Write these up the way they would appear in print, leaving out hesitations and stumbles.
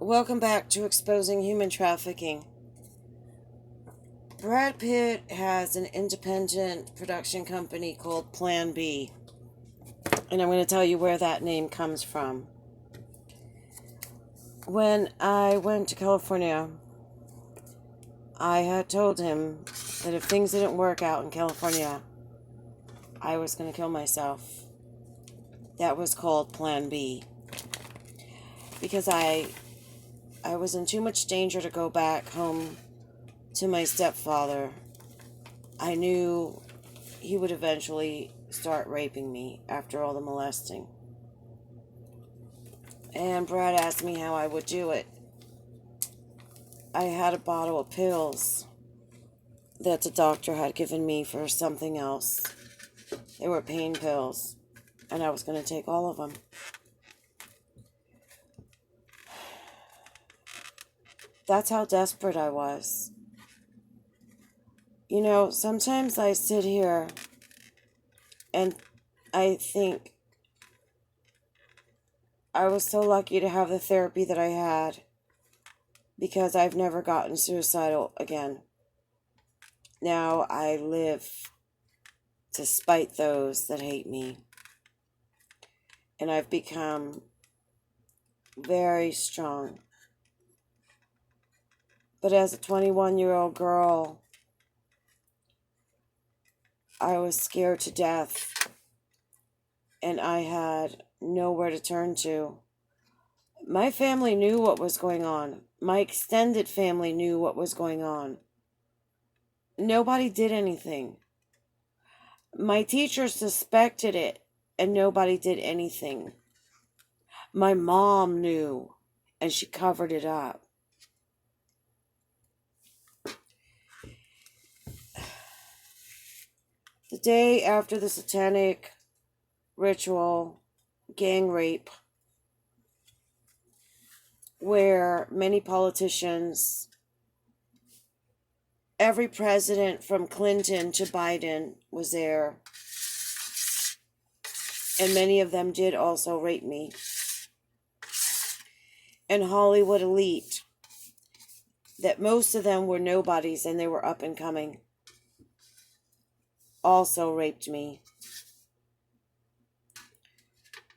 Welcome back to Exposing Human Trafficking. Brad Pitt has an independent production company called Plan B, and I'm going to tell you where that name comes from. When I went to California, I had told him that if things didn't work out in California, I was going to kill myself. That was called Plan B. Because I was in too much danger to go back home to my stepfather. I knew he would eventually start raping me after all the molesting. And Brad asked me how I would do it. I had a bottle of pills that the doctor had given me for something else. They were pain pills, and I was going to take all of them. That's how desperate I was. You know, sometimes I sit here and I think I was so lucky to have the therapy that I had because I've never gotten suicidal again. Now I live to spite those that hate me. And I've become very strong. But as a 21-year-old girl, I was scared to death. And I had nowhere to turn to. My family knew what was going on. My extended family knew what was going on. Nobody did anything. My teacher suspected it, and nobody did anything. My mom knew, and she covered it up. The day after the satanic ritual, gang rape, where many politicians, every president from Clinton to Biden was there, and many of them did also rape me. And Hollywood elite, that most of them were nobodies and they were up and coming, also raped me.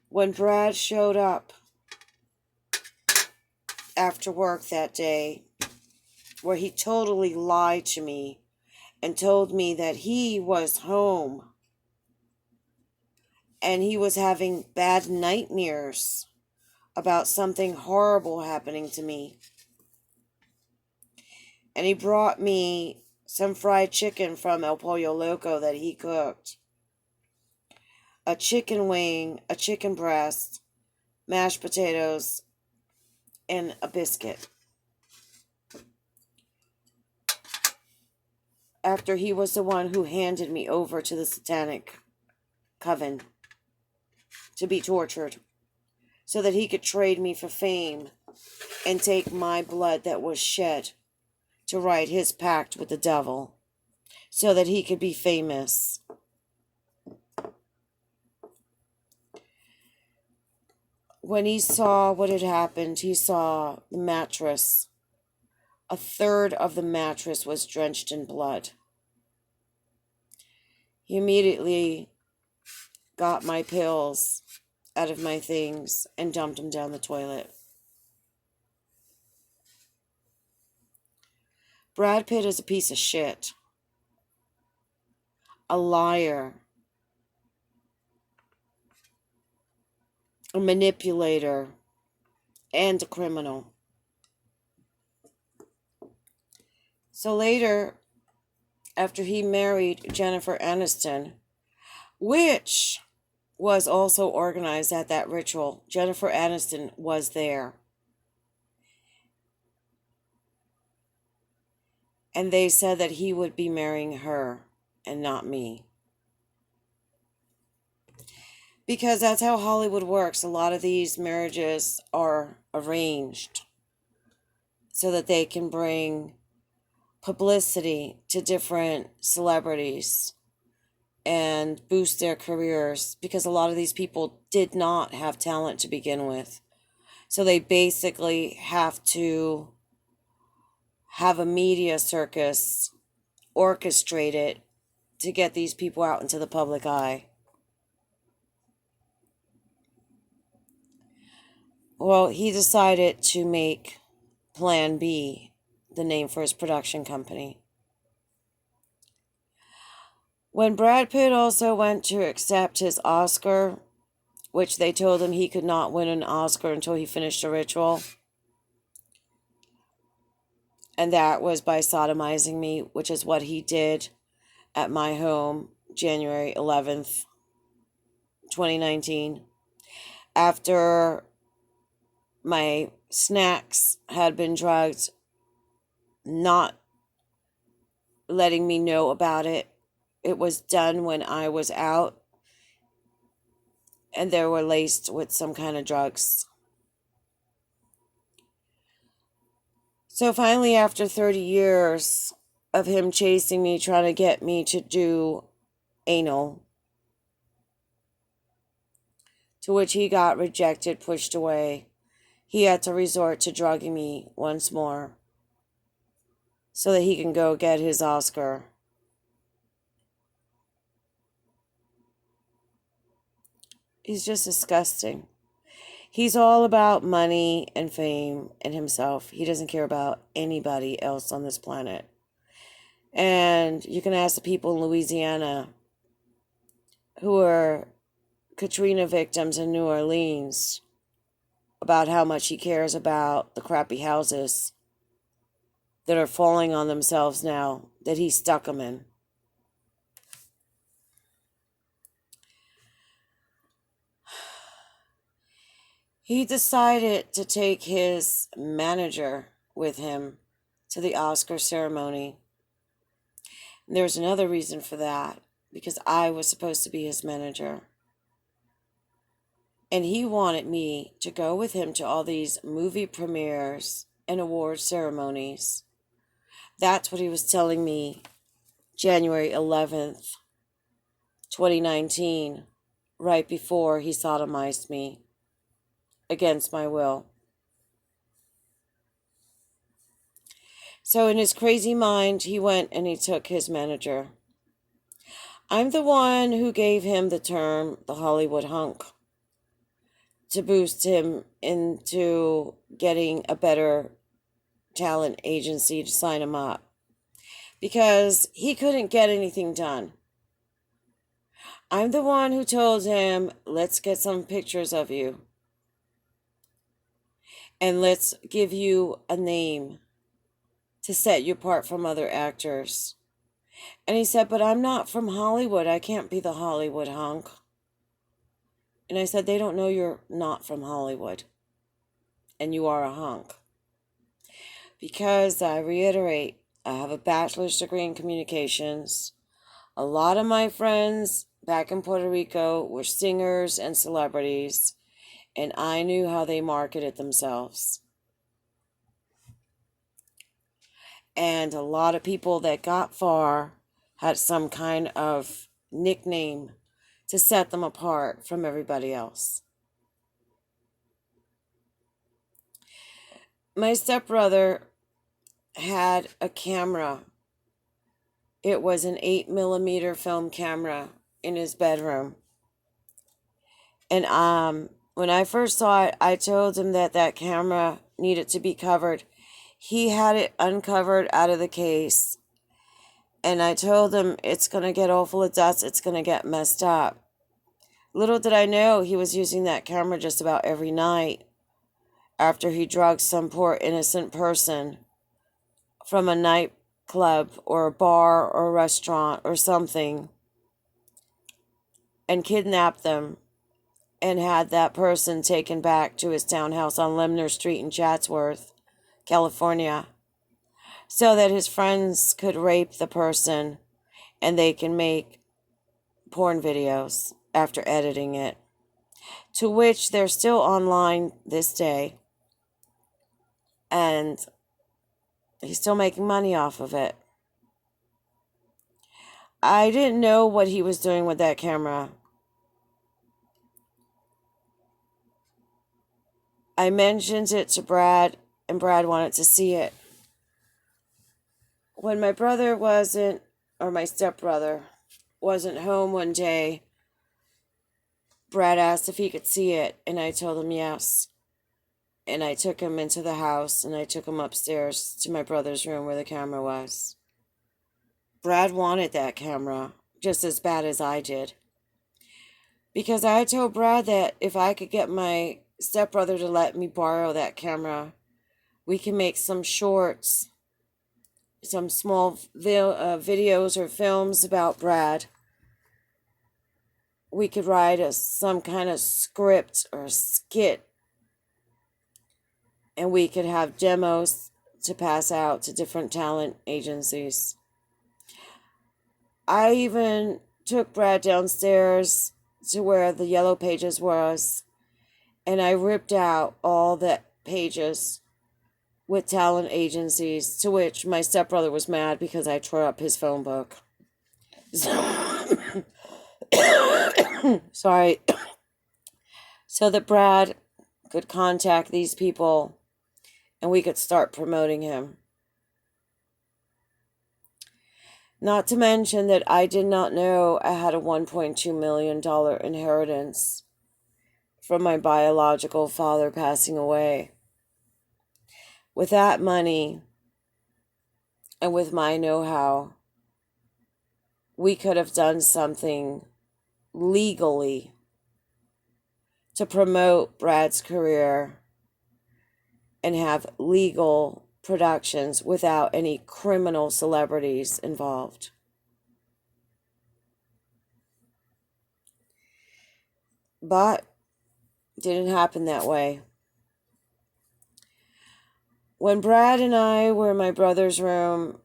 When Brad showed up after work that day, where he totally lied to me and told me that he was home and he was having bad nightmares about something horrible happening to me. And he brought me some fried chicken from El Pollo Loco that he cooked. A chicken wing, a chicken breast, mashed potatoes, and a biscuit. After he was the one who handed me over to the satanic coven to be tortured so that he could trade me for fame and take my blood that was shed to write his pact with the devil so that he could be famous. When he saw what had happened, he saw the mattress. A third of the mattress was drenched in blood. He immediately got my pills out of my things and dumped them down the toilet. Brad Pitt is a piece of shit. A liar. A manipulator. And a criminal. So later, after he married Jennifer Aniston, which was also organized at that ritual, Jennifer Aniston was there. And they said that he would be marrying her and not me. Because that's how Hollywood works. A lot of these marriages are arranged so that they can bring publicity to different celebrities and boost their careers, because a lot of these people did not have talent to begin with. So they basically have to have a media circus orchestrated to get these people out into the public eye. Well, he decided to make Plan B the name for his production company. When Brad Pitt also went to accept his Oscar, which they told him he could not win an Oscar until he finished a ritual, and that was by sodomizing me, which is what he did at my home January 11th, 2019, after my snacks had been drugged, not letting me know about it. It was done when I was out, and they were laced with some kind of drugs. So finally, after 30 years of him chasing me, trying to get me to do anal, to which he got rejected, pushed away, he had to resort to drugging me once more so that he can go get his Oscar. He's just disgusting. He's all about money and fame and himself. He doesn't care about anybody else on this planet. And you can ask the people in Louisiana who are Katrina victims in New Orleans about how much he cares about the crappy houses that are falling on themselves now that he stuck them in. He decided to take his manager with him to the Oscar ceremony. And there's another reason for that, because I was supposed to be his manager. And he wanted me to go with him to all these movie premieres and award ceremonies. That's what he was telling me January 11th, 2019, right before he sodomized me against my will. So in his crazy mind, he went and he took his manager. I'm the one who gave him the term the Hollywood hunk to boost him into getting a better talent agency to sign him up, because he couldn't get anything done. I'm the one who told him, let's get some pictures of you and let's give you a name to set you apart from other actors. And he said, but I'm not from Hollywood. I can't be the Hollywood hunk. And I said, they don't know you're not from Hollywood and you are a hunk. Because I reiterate, I have a bachelor's degree in communications. A lot of my friends back in Puerto Rico were singers and celebrities, and I knew how they marketed themselves. And a lot of people that got far had some kind of nickname to set them apart from everybody else. My stepbrother had a camera. It was an 8mm film camera in his bedroom. And when I first saw it, I told him that that camera needed to be covered. He had it uncovered out of the case. And I told him, it's going to get all full of dust. It's going to get messed up. Little did I know he was using that camera just about every night after he drugged some poor innocent person from a nightclub or a bar or a restaurant or something and kidnapped them and had that person taken back to his townhouse on Lemner Street in Chatsworth, California, so that his friends could rape the person and they can make porn videos after editing it, to which they're still online this day, and he's still making money off of it. I didn't know what he was doing with that camera. I mentioned it to Brad, and Brad wanted to see it. When my brother wasn't, or my stepbrother, wasn't home one day, Brad asked if he could see it, and I told him yes. And I took him into the house, and I took him upstairs to my brother's room where the camera was. Brad wanted that camera just as bad as I did. Because I told Brad that if I could get my stepbrother to let me borrow that camera, we can make some shorts, some small videos or films about Brad. We could write some kind of script or skit, and we could have demos to pass out to different talent agencies. I even took Brad downstairs to where the yellow pages was, and I ripped out all the pages with talent agencies, to which my stepbrother was mad because I tore up his phone book. Sorry. So that Brad could contact these people and we could start promoting him. Not to mention that I did not know I had a $1.2 million inheritance from my biological father passing away. With that money and with my know-how, we could have done something legally to promote Brad's career and have legal productions without any criminal celebrities involved. But it didn't happen that way. When Brad and I were in my brother's room,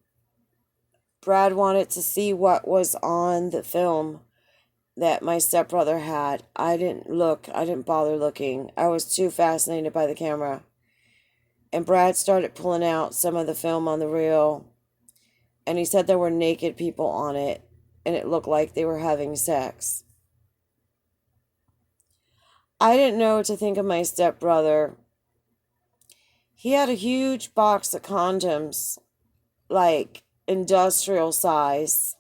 Brad wanted to see what was on the film that my stepbrother had. I didn't bother looking. I was too fascinated by the camera. And Brad started pulling out some of the film on the reel, and he said there were naked people on it, and it looked like they were having sex. I didn't know what to think of my stepbrother. He had a huge box of condoms, like industrial size,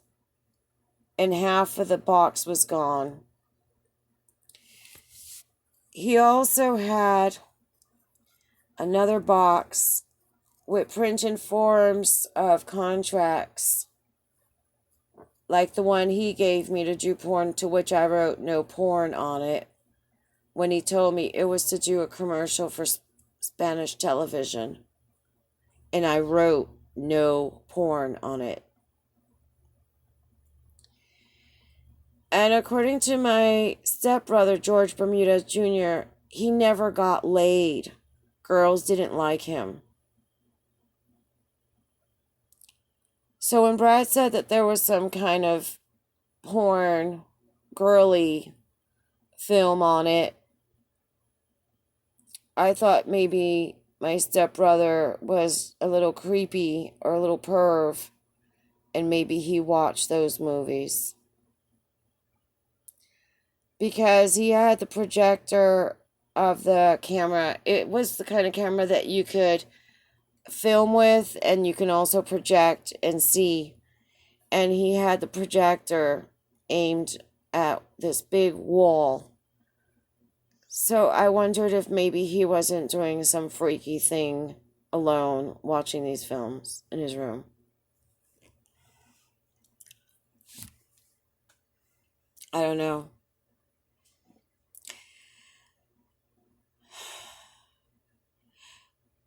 and half of the box was gone. He also had another box with printed forms of contracts, like the one he gave me to do porn, to which I wrote no porn on it, when he told me it was to do a commercial for Spanish television. And I wrote no porn on it. And according to my stepbrother, George Bermudez Jr., he never got laid. Girls didn't like him. So when Brad said that there was some kind of porn, girly film on it, I thought maybe my stepbrother was a little creepy or a little perv, and maybe he watched those movies. Because he had the projector of the camera. It was the kind of camera that you could film with, and you can also project and see. And he had the projector aimed at this big wall. So I wondered if maybe he wasn't doing some freaky thing alone watching these films in his room. I don't know.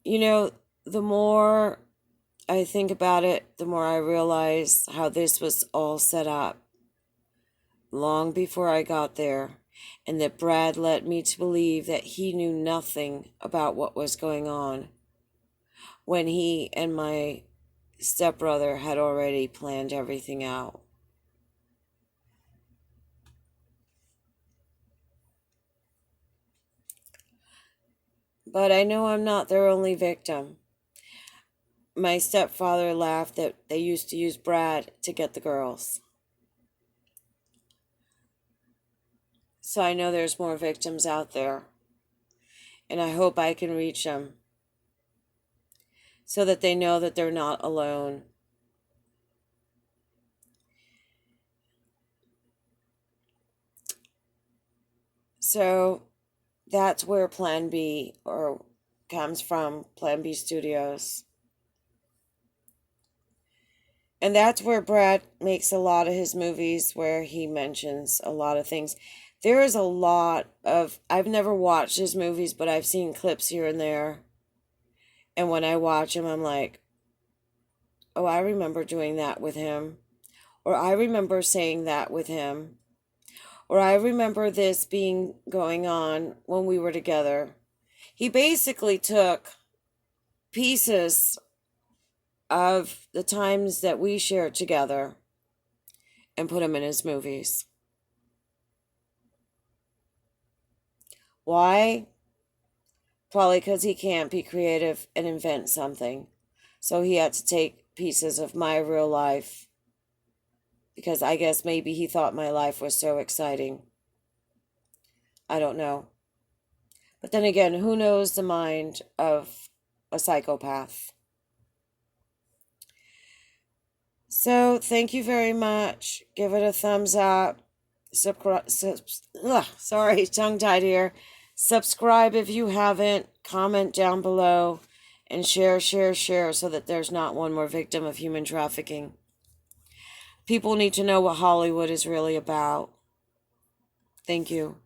You know, the more I think about it, the more I realize how this was all set up long before I got there, and that Brad led me to believe that he knew nothing about what was going on when he and my stepbrother had already planned everything out. But I know I'm not their only victim. My stepfather laughed that they used to use Brad to get the girls. So I know there's more victims out there. And I hope I can reach them so that they know that they're not alone. So that's where Plan B or comes from, Plan B Studios. And that's where Brad makes a lot of his movies where he mentions a lot of things. There is a lot of, I've never watched his movies, but I've seen clips here and there. And when I watch them, I'm like, oh, I remember doing that with him. Or I remember saying that with him. Or I remember this being going on when we were together. He basically took pieces of the times that we shared together and put them in his movies. Why? Probably because he can't be creative and invent something. So he had to take pieces of my real life because I guess maybe he thought my life was so exciting. I don't know. But then again, who knows the mind of a psychopath? So thank you very much. Give it a thumbs up. Sorry, tongue tied here. Subscribe if you haven't. Comment down below. And share so that there's not one more victim of human trafficking. People need to know what Hollywood is really about. Thank you.